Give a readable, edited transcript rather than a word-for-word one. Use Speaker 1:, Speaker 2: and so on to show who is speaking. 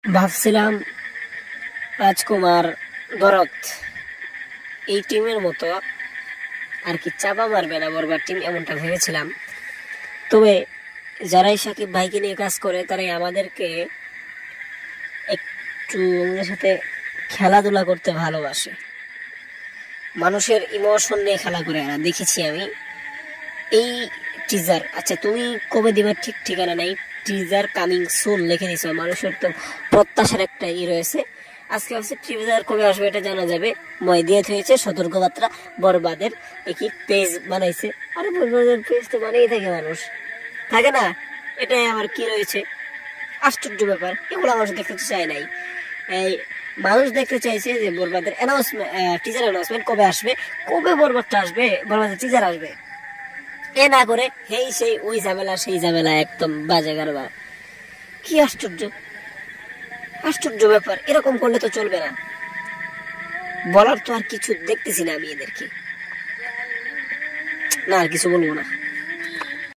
Speaker 1: ভাবছিলাম রাজকুমার ভরত এই টিমের মতো আর কি চাপা মারবে না বরবার টিম, এমনটা ভেবেছিলাম। তবে যারাই সাকিব ভাইকে নিয়ে কাজ করে তারাই আমাদেরকে একটু আমাদের সাথে খেলাধুলা করতে ভালোবাসে, মানুষের ইমোশন নিয়ে খেলা করে। এরা দেখেছি আমি এই টিজার। আচ্ছা, তুমি কবে দিবার ঠিক ঠিকানা নাই, টিজার কামিং সুন লিখে দিছো। মানুষের তো প্রত্যাশার একটা রয়েছে। আজকে হচ্ছে টিজার কবে আসবে এটা জানা যাবে। মই দিয়ে হয়েছে সতর্কবার্তা বরবাদের একই পেজ বানাইছে। আরে বরবাদের পেজ তো বানিয়ে থাকে মানুষ, থাকে না? এটাই আমার কি রয়েছে আশ্চর্য ব্যাপার। এগুলো মানুষ দেখতে চায় নাই। এই মানুষ দেখতে চাইছে যে বরবাদের অ্যানাউন্সমেন্ট, টিজার অ্যানাউন্সমেন্ট কবে আসবে, কবে বরবাদটা আসবে, বরবাদের টিজার আসবে। এ না করে হেই সেই ওই ঝামেলা সেই ঝামেলা, একদম বাজে কারবার। কি আশ্চর্য আশ্চর্য ব্যাপার, এরকম করলে তো চলবে না। বলার তো আর কিছু দেখতেছি না আমি এদেরকে, না আর কিছু বলবো না।